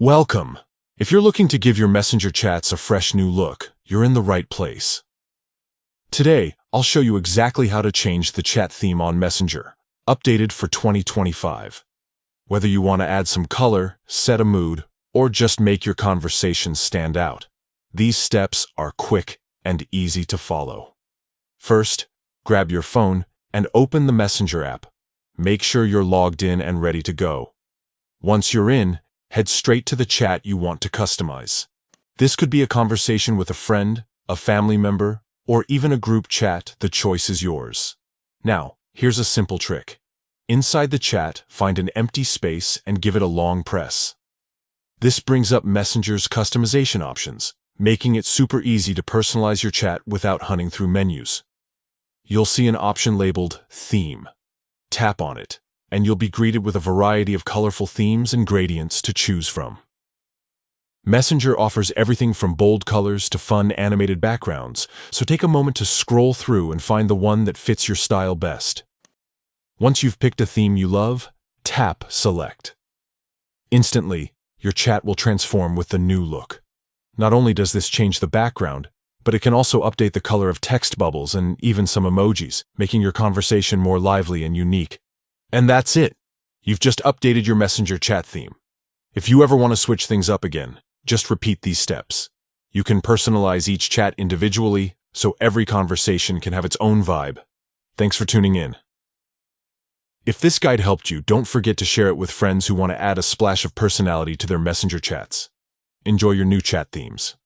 Welcome! If you're looking to give your Messenger chats a fresh new look, you're in the right place. Today, I'll show you exactly how to change the chat theme on Messenger, updated for 2025. Whether you want to add some color, set a mood, or just make your conversations stand out, these steps are quick and easy to follow. First, grab your phone and open the Messenger app. Make sure you're logged in and ready to go. Once you're in, head straight to the chat you want to customize. This could be a conversation with a friend, a family member, or even a group chat. The choice is yours. Now, here's a simple trick. Inside the chat, find an empty space and give it a long press. This brings up Messenger's customization options, making it super easy to personalize your chat without hunting through menus. You'll see an option labeled Theme. Tap on it, and you'll be greeted with a variety of colorful themes and gradients to choose from. Messenger offers everything from bold colors to fun animated backgrounds, so take a moment to scroll through and find the one that fits your style best. Once you've picked a theme you love, tap Select. Instantly, your chat will transform with the new look. Not only does this change the background, but it can also update the color of text bubbles and even some emojis, making your conversation more lively and unique. And that's it. You've just updated your Messenger chat theme. If you ever want to switch things up again, just repeat these steps. You can personalize each chat individually, so every conversation can have its own vibe. Thanks for tuning in. If this guide helped you, don't forget to share it with friends who want to add a splash of personality to their Messenger chats. Enjoy your new chat themes.